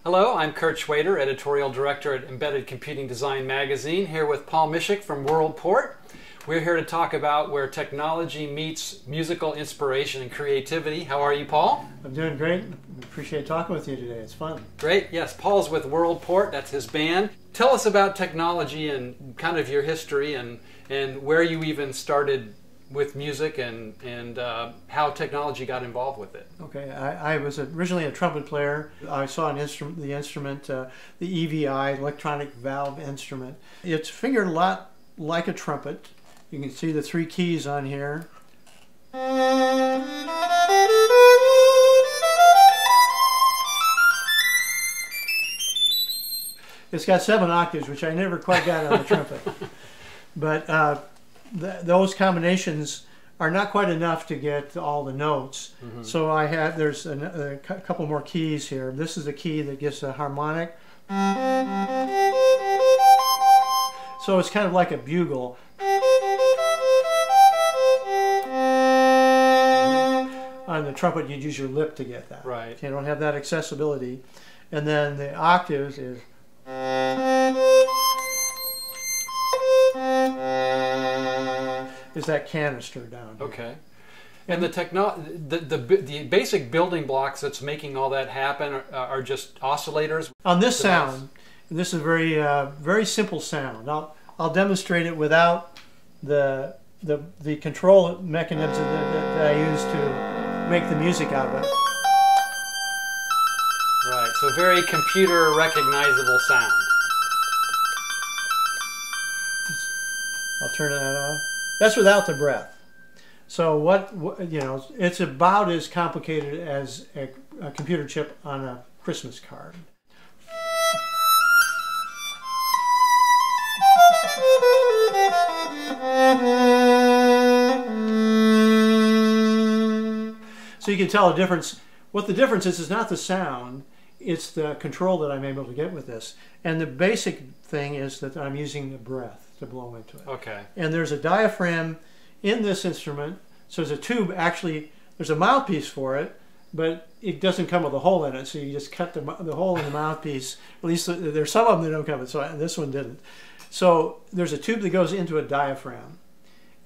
Hello, I'm Curt Schwaderer, Editorial Director at Embedded Computing Design Magazine, here with Paul Micich from WorldPort. We're here to talk about where technology meets musical inspiration and creativity. How are you, Paul? I'm doing great. Appreciate talking with you today. It's fun. Great. Yes, Paul's with WorldPort. That's his band. Tell us about technology and kind of your history and where you even started with music and how technology got involved with it. Okay, I was originally a trumpet player. I saw the instrument, the EVI, electronic valve instrument. It's fingered a lot like a trumpet. You can see the 3 keys on here. It's got 7 octaves, which I never quite got on the trumpet. But those combinations are not quite enough to get all the notes. Mm-hmm. So there's a couple more keys here. This is a key that gives a harmonic. So it's kind of like a bugle. On the trumpet, you'd use your lip to get that. Right. You don't have that accessibility. And then the octaves is. Is that canister down here. Okay. And the basic building blocks that's making all that happen are just oscillators? On this sound, this is a very simple sound. I'll demonstrate it without the control mechanisms that I use to make the music out of it. Right, so very computer recognizable sound. I'll turn that off. That's without the breath. So it's about as complicated as a computer chip on a Christmas card. So you can tell the difference. What the difference is not the sound, it's the control that I'm able to get with this. And the basic thing is that I'm using the breath to blow into it. Okay. And there's a diaphragm in this instrument. So there's a tube, actually, there's a mouthpiece for it, but it doesn't come with a hole in it. So you just cut the hole in the mouthpiece. At least there's some of them that don't come with it, so this one didn't. So there's a tube that goes into a diaphragm,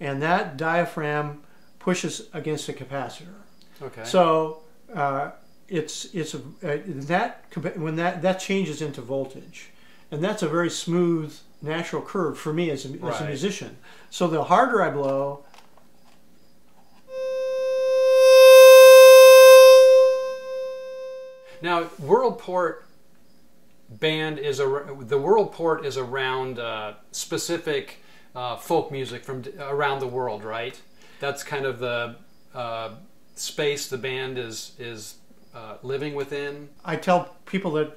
and that diaphragm pushes against a capacitor. Okay. So when that changes into voltage, and that's a very smooth natural curve for me as a musician. So the harder I blow, now WorldPort band is the WorldPort is around specific folk music from around the world, right? That's kind of the space the band is living within. I tell people that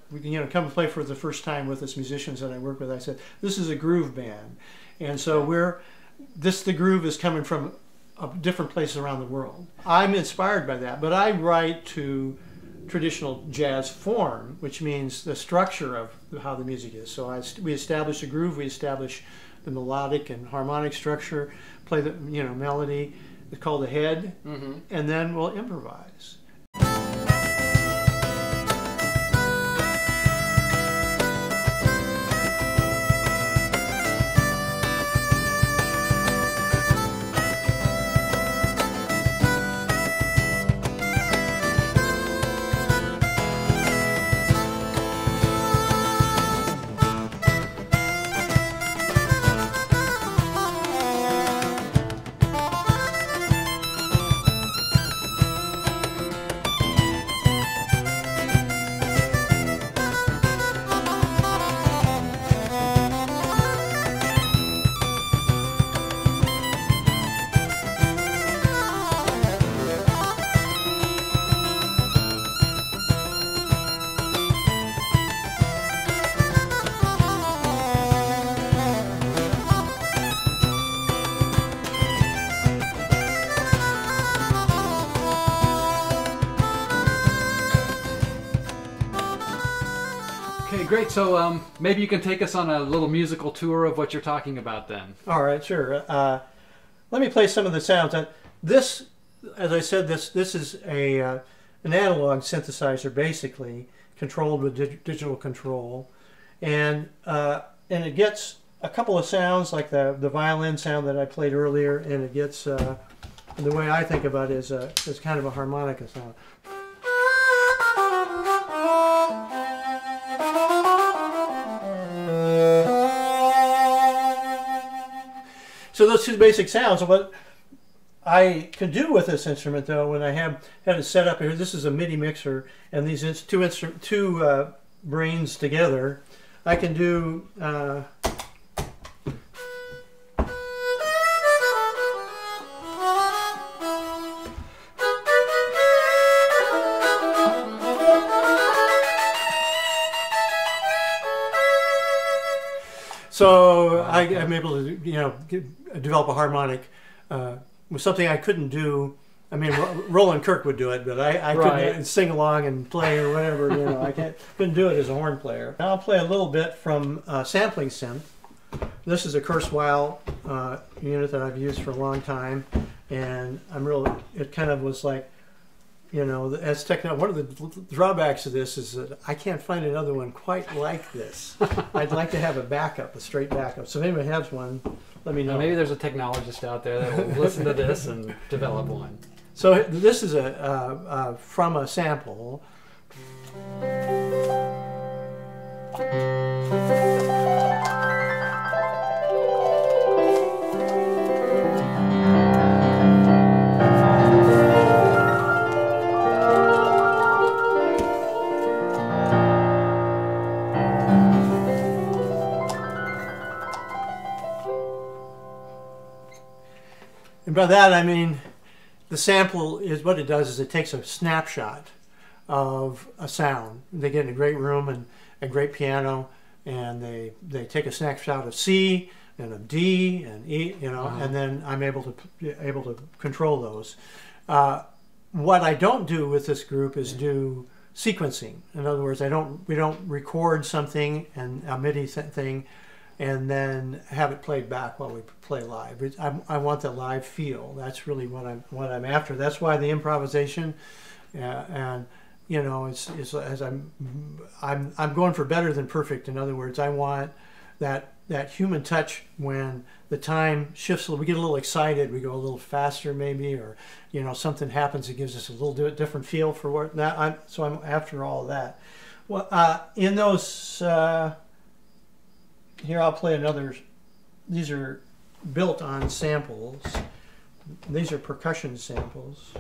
come and play for the first time with us musicians that I work with. I said this is a groove band, and so the groove is coming from different places around the world. I'm inspired by that, but I write to traditional jazz form, which means the structure of how the music is. So we establish a groove, we establish the melodic and harmonic structure, play the melody. It's called the head, and then we'll improvise. Okay, great. So maybe you can take us on a little musical tour of what you're talking about then. All right, sure. Let me play some of the sounds. This, as I said, this is an analog synthesizer basically, controlled with digital control, and it gets a couple of sounds like the violin sound that I played earlier, and it gets the way I think about it is kind of a harmonica sound. So those two basic sounds. What I can do with this instrument, though, when I had it set up here, this is a MIDI mixer, and these two brains together, I can do. So I'm able to, develop a harmonic with something I couldn't do. I mean, Roland Curt would do it, but I couldn't sing along and play or whatever. I couldn't do it as a horn player. Now I'll play a little bit from sampling synth. This is a Kurzweil unit that I've used for a long time, and it kind of was like, as one of the drawbacks of this is that I can't find another one quite like this. I'd like to have a straight backup. So if anyone has one, let me know. Maybe there's a technologist out there that will listen to this and develop one. So this is from a sample. And by that I mean the sample is what it does is it takes a snapshot of a sound. They get in a great room and a great piano, and they take a snapshot of C and of D and E, and then I'm able to control those. What I don't do with this group is do sequencing. In other words, we don't record something and a MIDI thing and then have it played back while we play live. I want the live feel. That's really what I'm after. That's why the improvisation, and it's as I'm going for better than perfect. In other words, I want that human touch when the time shifts. We get a little excited. We go a little faster, maybe, or something happens that gives us a little different feel for what that. So I'm after all of that. Well, in those. Here I'll play another. These are built on samples. These are percussion samples.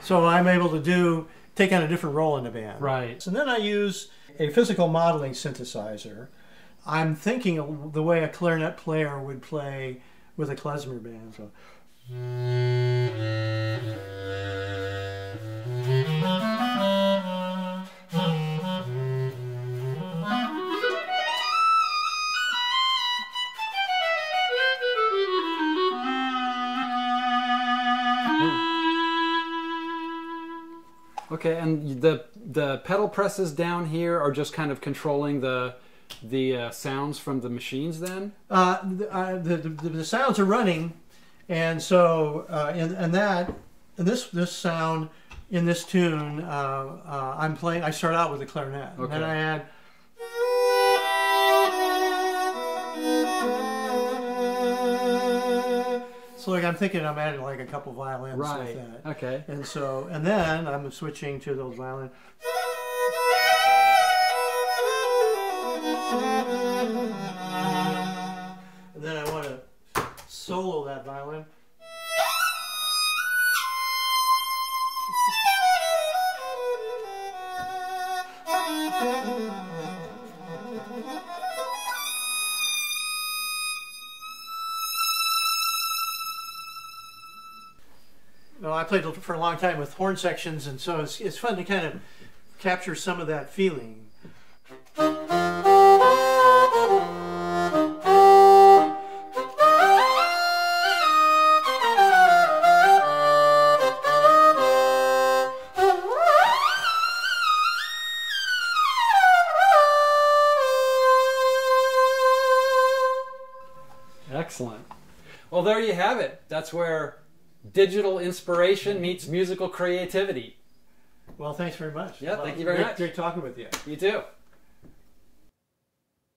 So I'm able to take on a different role in the band. Right. So then I use a physical modeling synthesizer. I'm thinking of the way a clarinet player would play with a klezmer band. So. Okay, and the pedal presses down here are just kind of controlling the sounds from the machines. Then the sounds are running, and so this sound in this tune I'm playing. I start out with the clarinet, okay. And then I add. So like I'm thinking I'm adding like a couple violins right. with that. Okay. And then I'm switching to those violins. And then I want to solo that violin. well, I played for a long time with horn sections, and so it's fun to kind of capture some of that feeling. Excellent. Well, there you have it. That's where digital inspiration meets musical creativity. Well, thanks very much. Yeah, thank you very much. Great talking with you. You too.